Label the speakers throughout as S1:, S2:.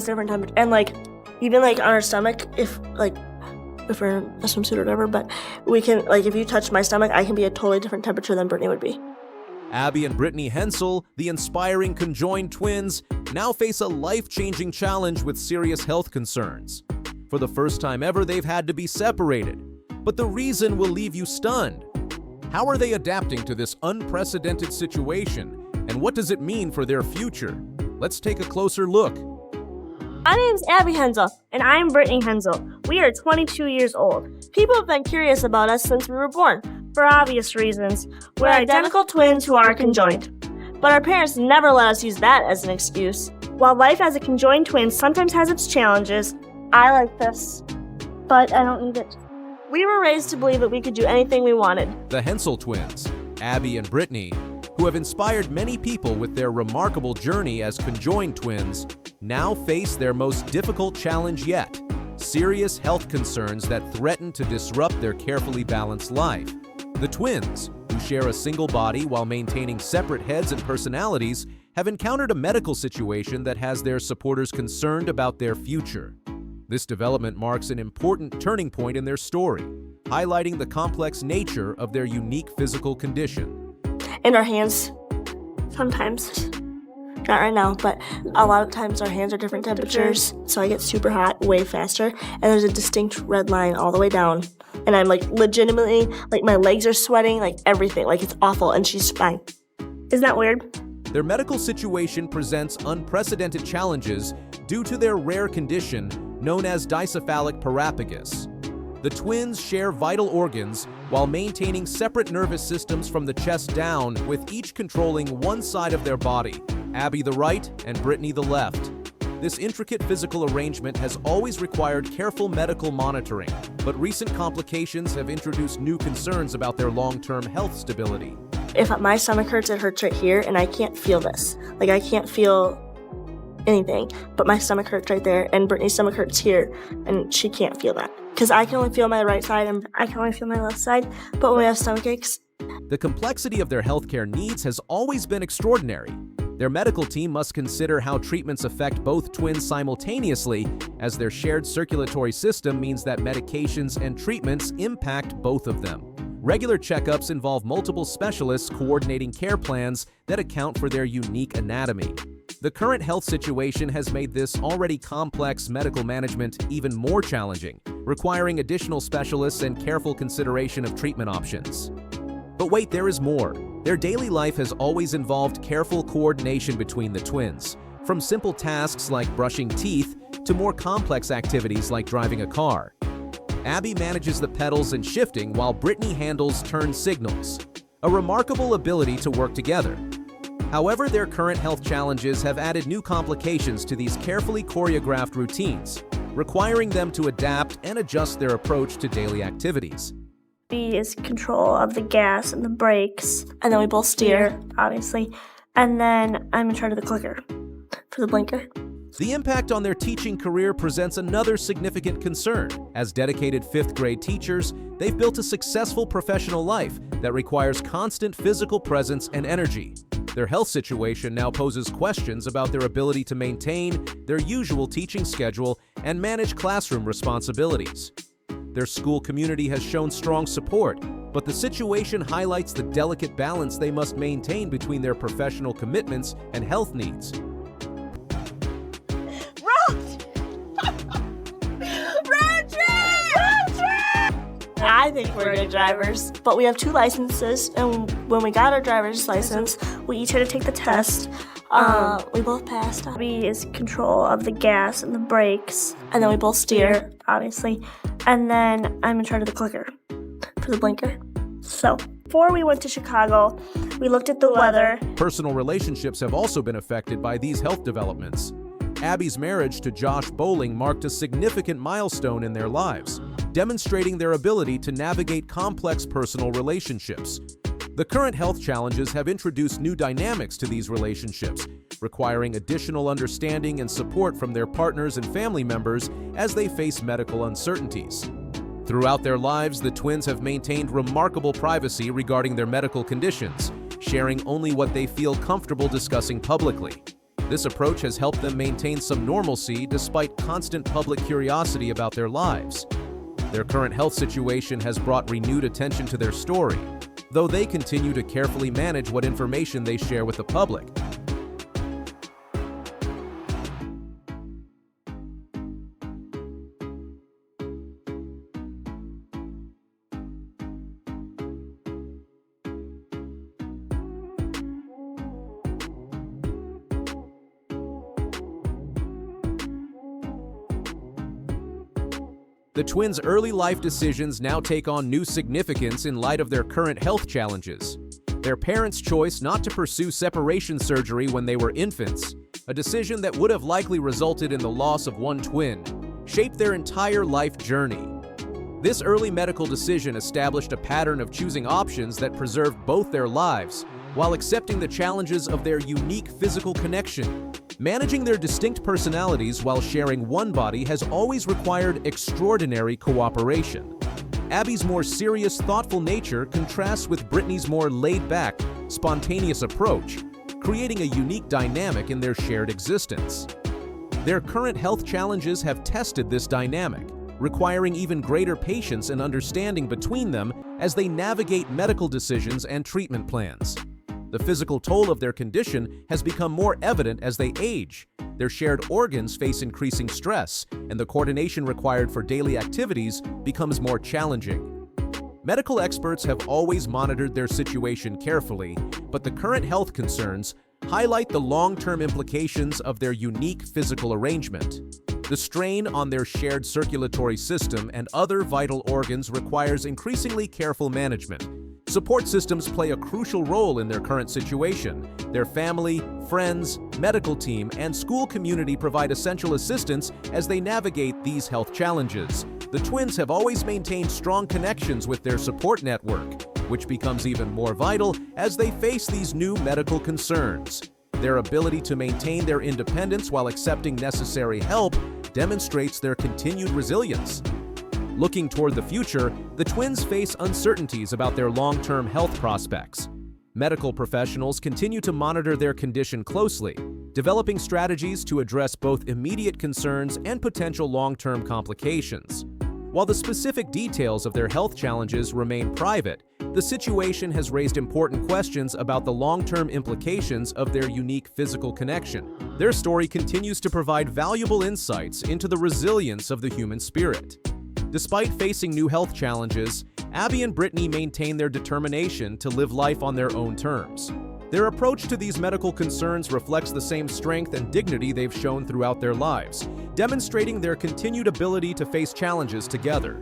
S1: different temperature, and like even like on our stomach, if we're in a swimsuit or whatever, but we can, like, if you touch my stomach, I can be a totally different temperature than Brittany would be.
S2: Abby and Brittany Hensel, the inspiring conjoined twins, now face a life-changing challenge with serious health concerns. For the first time ever, they've had to be separated. But the reason will leave you stunned. How are they adapting to this unprecedented situation? And what does it mean for their future? Let's take a closer look.
S1: My name's Abby Hensel, and I'm Brittany Hensel. We are 22 years old. People have been curious about us since we were born, for obvious reasons. We're identical twins who are conjoined. But our parents never let us use that as an excuse. While life as a conjoined twin sometimes has its challenges, I like this, but I don't need it. We were raised to believe that we could do anything we wanted.
S2: The Hensel twins, Abby and Brittany, who have inspired many people with their remarkable journey as conjoined twins, now face their most difficult challenge yet: serious health concerns that threaten to disrupt their carefully balanced life. The twins, who share a single body while maintaining separate heads and personalities, have encountered a medical situation that has their supporters concerned about their future. This development marks an important turning point in their story, highlighting the complex nature of their unique physical condition.
S1: And our hands, sometimes, not right now, but a lot of times our hands are different temperatures, so I get super hot way faster, and there's a distinct red line all the way down, and I'm like legitimately, like my legs are sweating, like everything, like it's awful, and she's fine. Isn't that weird?
S2: Their medical situation presents unprecedented challenges due to their rare condition known as dicephalic parapagus. The twins share vital organs while maintaining separate nervous systems from the chest down, with each controlling one side of their body, Abby the right and Brittany the left. This intricate physical arrangement has always required careful medical monitoring, but recent complications have introduced new concerns about their long-term health stability.
S1: If my stomach hurts, it hurts right here, and I can't feel this. Like, I can't feel anything, but my stomach hurts right there, and Brittany's stomach hurts here, and she can't feel that. Because I can only feel my right side, and I can only feel my left side, but when we have stomach aches...
S2: The complexity of their healthcare needs has always been extraordinary. Their medical team must consider how treatments affect both twins simultaneously, as their shared circulatory system means that medications and treatments impact both of them. Regular checkups involve multiple specialists coordinating care plans that account for their unique anatomy. The current health situation has made this already complex medical management even more challenging, requiring additional specialists and careful consideration of treatment options. But wait, there is more. Their daily life has always involved careful coordination between the twins, from simple tasks like brushing teeth to more complex activities like driving a car. Abby manages the pedals and shifting while Brittany handles turn signals, a remarkable ability to work together. However, their current health challenges have added new complications to these carefully choreographed routines, requiring them to adapt and adjust their approach to daily activities.
S1: B is control of the gas and the brakes, and then we both steer, obviously, and then I'm in charge of the clicker for the blinker.
S2: The impact on their teaching career presents another significant concern. As dedicated fifth-grade teachers, they've built a successful professional life that requires constant physical presence and energy. Their health situation now poses questions about their ability to maintain their usual teaching schedule and manage classroom responsibilities. Their school community has shown strong support, but the situation highlights the delicate balance they must maintain between their professional commitments and health needs.
S1: I think we're good drivers, but we have 2 licenses, and when we got our driver's license, we each had to take the test. We both passed. B is control of the gas and the brakes, and then we both steer, obviously, and then I'm in charge of the clicker for the blinker. So, before we went to Chicago, we looked at the weather.
S2: Personal relationships have also been affected by these health developments. Abby's marriage to Josh Bowling marked a significant milestone in their lives, demonstrating their ability to navigate complex personal relationships. The current health challenges have introduced new dynamics to these relationships, requiring additional understanding and support from their partners and family members as they face medical uncertainties. Throughout their lives, the twins have maintained remarkable privacy regarding their medical conditions, sharing only what they feel comfortable discussing publicly. This approach has helped them maintain some normalcy despite constant public curiosity about their lives. Their current health situation has brought renewed attention to their story, though they continue to carefully manage what information they share with the public. The twins' early life decisions now take on new significance in light of their current health challenges. Their parents' choice not to pursue separation surgery when they were infants, a decision that would have likely resulted in the loss of one twin, shaped their entire life journey. This early medical decision established a pattern of choosing options that preserved both their lives, while accepting the challenges of their unique physical connection. Managing their distinct personalities while sharing one body has always required extraordinary cooperation. Abby's more serious, thoughtful nature contrasts with Brittany's more laid-back, spontaneous approach, creating a unique dynamic in their shared existence. Their current health challenges have tested this dynamic, requiring even greater patience and understanding between them as they navigate medical decisions and treatment plans. The physical toll of their condition has become more evident as they age. Their shared organs face increasing stress, and the coordination required for daily activities becomes more challenging. Medical experts have always monitored their situation carefully, but the current health concerns highlight the long-term implications of their unique physical arrangement. The strain on their shared circulatory system and other vital organs requires increasingly careful management. Support systems play a crucial role in their current situation. Their family, friends, medical team, and school community provide essential assistance as they navigate these health challenges. The twins have always maintained strong connections with their support network, which becomes even more vital as they face these new medical concerns. Their ability to maintain their independence while accepting necessary help demonstrates their continued resilience. Looking toward the future, the twins face uncertainties about their long-term health prospects. Medical professionals continue to monitor their condition closely, developing strategies to address both immediate concerns and potential long-term complications. While the specific details of their health challenges remain private, the situation has raised important questions about the long-term implications of their unique physical connection. Their story continues to provide valuable insights into the resilience of the human spirit. Despite facing new health challenges, Abby and Brittany maintain their determination to live life on their own terms. Their approach to these medical concerns reflects the same strength and dignity they've shown throughout their lives, demonstrating their continued ability to face challenges together.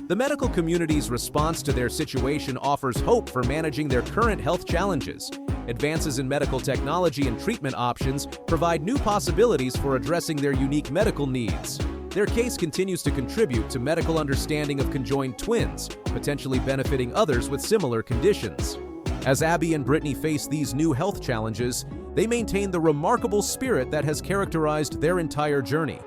S2: The medical community's response to their situation offers hope for managing their current health challenges. Advances in medical technology and treatment options provide new possibilities for addressing their unique medical needs. Their case continues to contribute to medical understanding of conjoined twins, potentially benefiting others with similar conditions. As Abby and Brittany face these new health challenges, they maintain the remarkable spirit that has characterized their entire journey.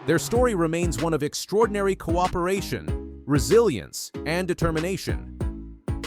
S2: Their story remains one of extraordinary cooperation, resilience, and determination.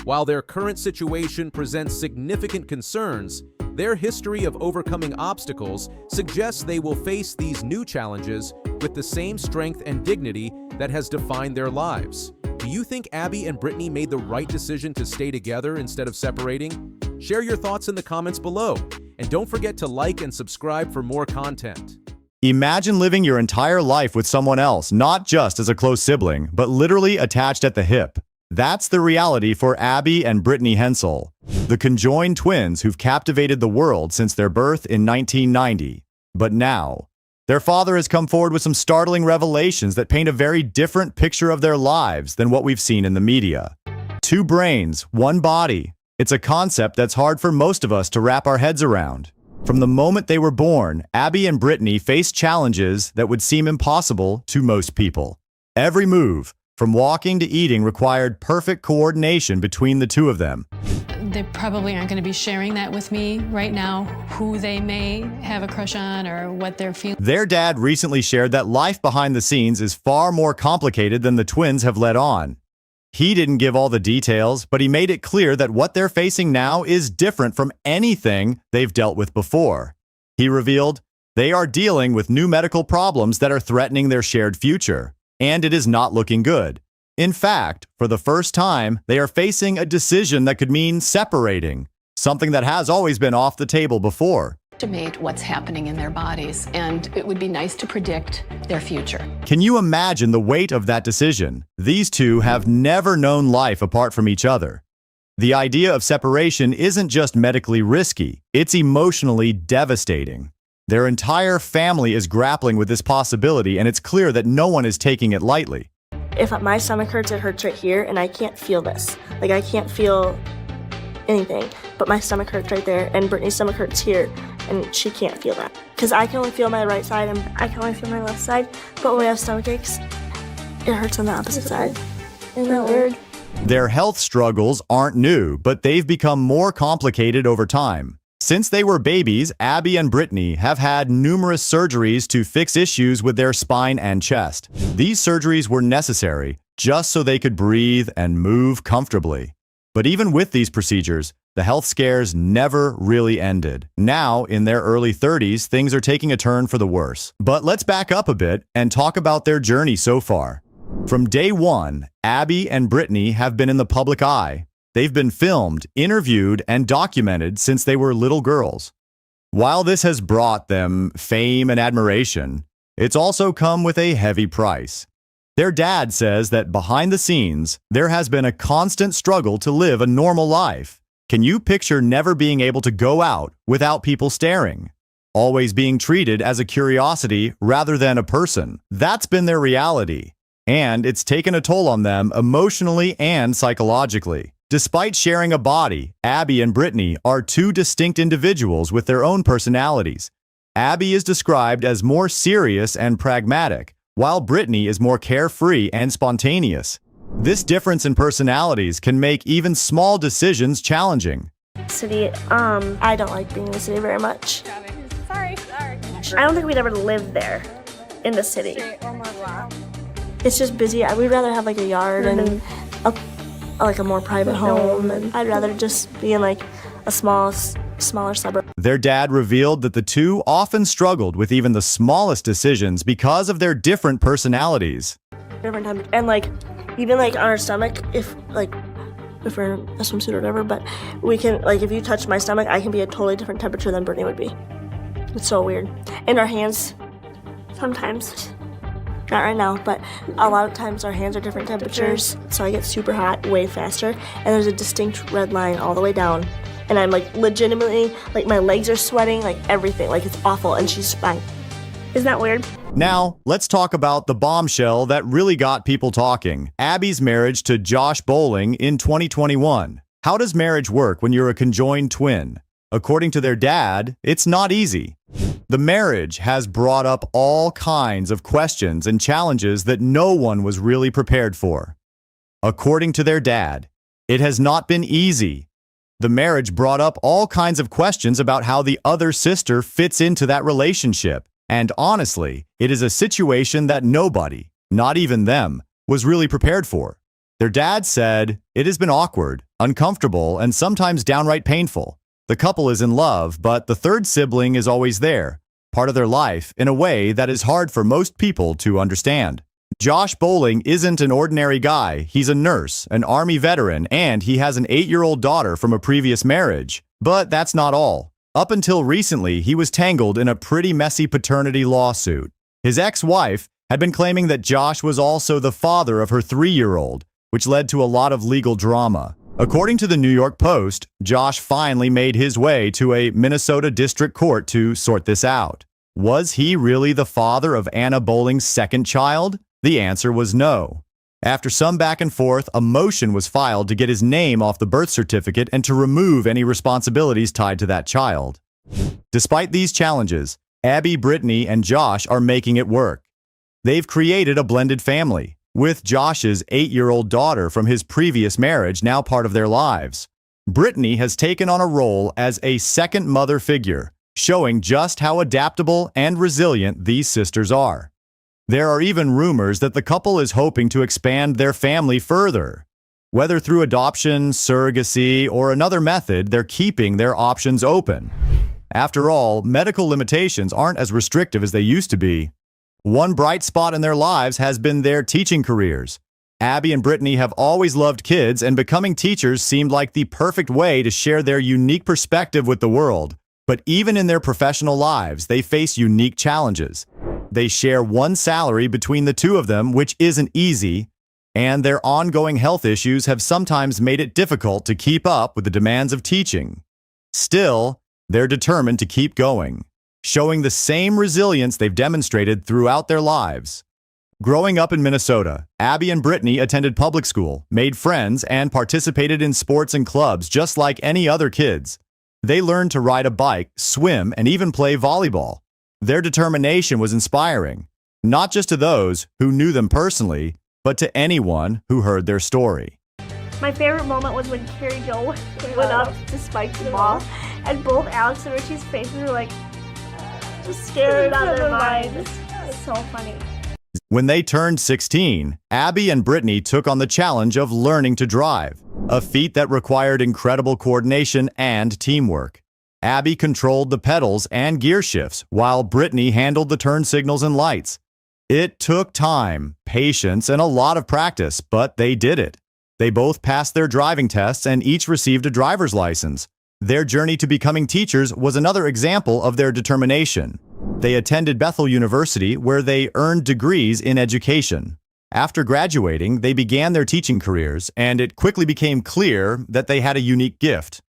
S2: While their current situation presents significant concerns, their history of overcoming obstacles suggests they will face these new challenges with the same strength and dignity that has defined their lives. Do you think Abby and Brittany made the right decision to stay together instead of separating? Share your thoughts in the comments below, and don't forget to like and subscribe for more content.
S3: Imagine living your entire life with someone else, not just as a close sibling, but literally attached at the hip. That's the reality for Abby and Brittany Hensel, the conjoined twins who've captivated the world since their birth in 1990. But now, their father has come forward with some startling revelations that paint a very different picture of their lives than what we've seen in the media. Two brains, one body. It's a concept that's hard for most of us to wrap our heads around. From the moment they were born, Abby and Brittany faced challenges that would seem impossible to most people. Every move, from walking to eating, required perfect coordination between the two of them.
S4: They probably aren't going to be sharing that with me right now, who they may have a crush on or what they're feeling.
S3: Their dad recently shared that life behind the scenes is far more complicated than the twins have let on. He didn't give all the details, but he made it clear that what they're facing now is different from anything they've dealt with before. He revealed, They are dealing with new medical problems that are threatening their shared future, and it is not looking good. In fact, for the first time, they are facing a decision that could mean separating, something that has always been off the table before.
S5: Estimate what's happening in their bodies, and it would be nice to predict their future.
S3: Can you imagine the weight of that decision? These two have never known life apart from each other. The idea of separation isn't just medically risky, it's emotionally devastating. Their entire family is grappling with this possibility, and it's clear that no one is taking it lightly.
S1: If my stomach hurts, it hurts right here, and I can't feel this. Like, I can't feel anything, but my stomach hurts right there, and Brittany's stomach hurts here, and she can't feel that. Because I can only feel my right side, and I can only feel my left side, but when we have stomach aches, it hurts on the opposite side. Isn't that weird?
S3: Their health struggles aren't new, but they've become more complicated over time. Since they were babies, Abby and Brittany have had numerous surgeries to fix issues with their spine and chest. These surgeries were necessary just so they could breathe and move comfortably. But even with these procedures, the health scares never really ended. Now, in their early 30s, things are taking a turn for the worse. But let's back up a bit and talk about their journey so far. From day one, Abby and Brittany have been in the public eye. They've been filmed, interviewed, and documented since they were little girls. While this has brought them fame and admiration, it's also come with a heavy price. Their dad says that behind the scenes, there has been a constant struggle to live a normal life. Can you picture never being able to go out without people staring? Always being treated as a curiosity rather than a person. That's been their reality, and it's taken a toll on them emotionally and psychologically. Despite sharing a body, Abby and Brittany are two distinct individuals with their own personalities. Abby is described as more serious and pragmatic, while Brittany is more carefree and spontaneous. This difference in personalities can make even small decisions challenging.
S1: City, I don't like being in the city very much.
S6: Sorry.
S1: I don't think we'd ever live there, in the city. It's just busy. We'd rather have like a yard and a more private home, and I'd rather just be in like a smaller suburb.
S3: Their dad revealed that the two often struggled with even the smallest decisions because of their different personalities.
S1: Different time, and like even like on our stomach, if we're in a swimsuit or whatever, but we can like if you touch my stomach, I can be a totally different temperature than Brittany would be. It's so weird. And our hands, sometimes. Not right now, but a lot of times our hands are different temperatures, so I get super hot way faster, and there's a distinct red line all the way down, and I'm like legitimately, like my legs are sweating, like everything, like it's awful, and she's fine. Isn't that weird?
S3: Now, let's talk about the bombshell that really got people talking. Abby's marriage to Josh Bowling in 2021. How does marriage work when you're a conjoined twin? According to their dad, it's not easy. The marriage has brought up all kinds of questions and challenges that no one was really prepared for. According to their dad, it has not been easy. The marriage brought up all kinds of questions about how the other sister fits into that relationship. And honestly, it is a situation that nobody, not even them, was really prepared for. Their dad said, "It has been awkward, uncomfortable, and sometimes downright painful. The couple is in love, but the third sibling is always there, part of their life, in a way that is hard for most people to understand." Josh Bowling isn't an ordinary guy. He's a nurse, an Army veteran, and he has an 8-year-old daughter from a previous marriage. But that's not all. Up until recently, he was tangled in a pretty messy paternity lawsuit. His ex-wife had been claiming that Josh was also the father of her 3-year-old, which led to a lot of legal drama. According to the New York Post, Josh finally made his way to a Minnesota district court to sort this out. Was he really the father of Anna Bowling's second child? The answer was no. After some back and forth, a motion was filed to get his name off the birth certificate and to remove any responsibilities tied to that child. Despite these challenges, Abby, Brittany, and Josh are making it work. They've created a blended family, with Josh's 8-year-old daughter from his previous marriage now part of their lives. Brittany has taken on a role as a second mother figure, showing just how adaptable and resilient these sisters are. There are even rumors that the couple is hoping to expand their family further. Whether through adoption, surrogacy, or another method, they're keeping their options open. After all, medical limitations aren't as restrictive as they used to be. One bright spot in their lives has been their teaching careers. Abby and Brittany have always loved kids, and becoming teachers seemed like the perfect way to share their unique perspective with the world. But even in their professional lives, they face unique challenges. They share one salary between the two of them, which isn't easy, and their ongoing health issues have sometimes made it difficult to keep up with the demands of teaching. Still, they're determined to keep going, showing the same resilience they've demonstrated throughout their lives. Growing up in Minnesota, Abby and Brittany attended public school, made friends, and participated in sports and clubs just like any other kids. They learned to ride a bike, swim, and even play volleyball. Their determination was inspiring, not just to those who knew them personally, but to anyone who heard their story.
S1: My favorite moment was when Carrie Jo went up to spike the ball, and both Alex and Richie's faces were like, just scared out of their minds. It was so funny.
S3: When they turned 16, Abby and Brittany took on the challenge of learning to drive, a feat that required incredible coordination and teamwork. Abby controlled the pedals and gear shifts, while Brittany handled the turn signals and lights. It took time, patience, and a lot of practice, but they did it. They both passed their driving tests and each received a driver's license. Their journey to becoming teachers was another example of their determination. They attended Bethel University, where they earned degrees in education. After graduating, they began their teaching careers, and it quickly became clear that they had a unique gift.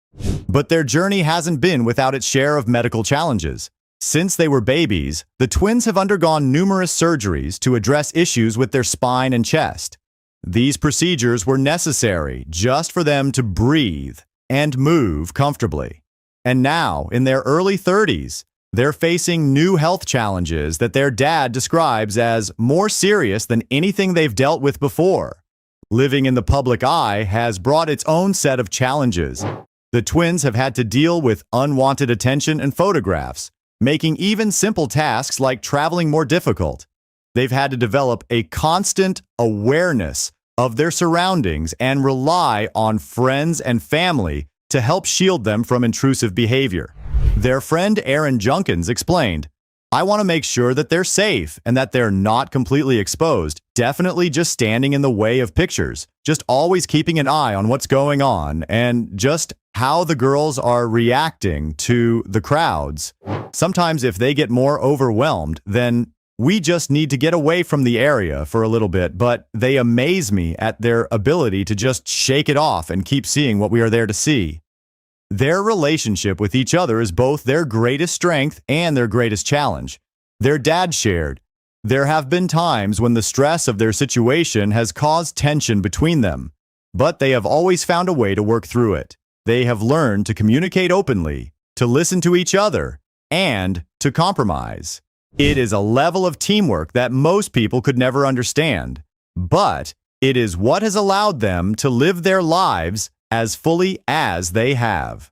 S3: But their journey hasn't been without its share of medical challenges. Since they were babies, the twins have undergone numerous surgeries to address issues with their spine and chest. These procedures were necessary just for them to breathe and move comfortably. And now, in their early 30s, they're facing new health challenges that their dad describes as more serious than anything they've dealt with before. Living in the public eye has brought its own set of challenges. The twins have had to deal with unwanted attention and photographs, making even simple tasks like traveling more difficult. They've had to develop a constant awareness of their surroundings and rely on friends and family to help shield them from intrusive behavior. Their friend Aaron Junkins explained, "I want to make sure that they're safe and that they're not completely exposed, definitely just standing in the way of pictures, just always keeping an eye on what's going on and just how the girls are reacting to the crowds. Sometimes if they get more overwhelmed, then we just need to get away from the area for a little bit, but they amaze me at their ability to just shake it off and keep seeing what we are there to see." Their relationship with each other is both their greatest strength and their greatest challenge. Their dad shared, "There have been times when the stress of their situation has caused tension between them, but they have always found a way to work through it. They have learned to communicate openly, to listen to each other, and to compromise. It is a level of teamwork that most people could never understand, but it is what has allowed them to live their lives as fully as they have."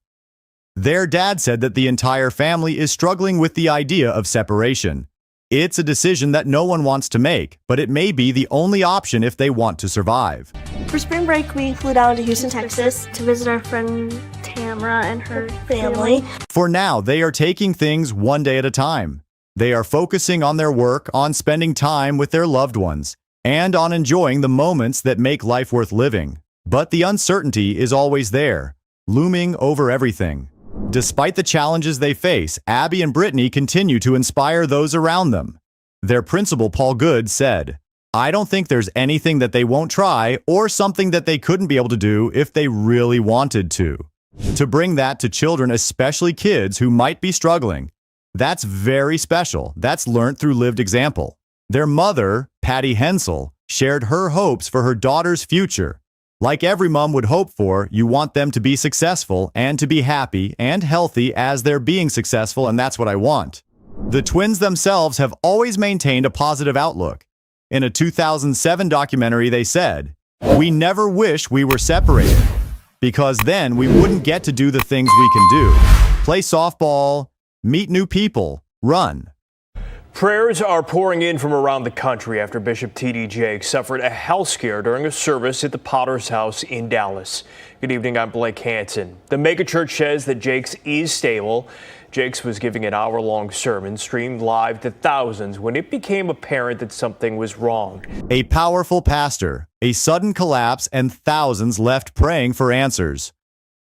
S3: Their dad said that the entire family is struggling with the idea of separation. It's a decision that no one wants to make, but it may be the only option if they want to survive.
S1: For spring break, we flew down to Houston, Texas to visit our friend Tamara and her family.
S3: For now, they are taking things one day at a time. They are focusing on their work, on spending time with their loved ones, and on enjoying the moments that make life worth living. But the uncertainty is always there, looming over everything. Despite the challenges they face, Abby and Brittany continue to inspire those around them. Their principal, Paul Good, said, "I don't think there's anything that they won't try or something that they couldn't be able to do if they really wanted to." To bring that to children, especially kids who might be struggling, that's very special. That's learned through lived example. Their mother, Brittany Hensel, shared her hopes for her daughter's future. Like every mom would hope for, you want them to be successful and to be happy and healthy as they're being successful, and that's what I want. The twins themselves have always maintained a positive outlook. In a 2007 documentary, they said, "We never wish we were separated, because then we wouldn't get to do the things we can do. Play softball, meet new people, run."
S6: Prayers are pouring in from around the country after Bishop T.D. Jakes suffered a health scare during a service at the Potter's House in Dallas. Good evening, I'm Blake Hansen. The megachurch says that Jakes is stable. Jakes was giving an hour-long sermon streamed live to thousands when it became apparent that something was wrong.
S3: A powerful pastor, a sudden collapse, and thousands left praying for answers.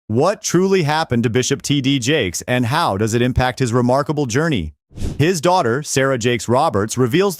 S3: What truly happened to Bishop T.D. Jakes, and how does it impact his remarkable journey? His daughter, Sarah Jakes Roberts, reveals the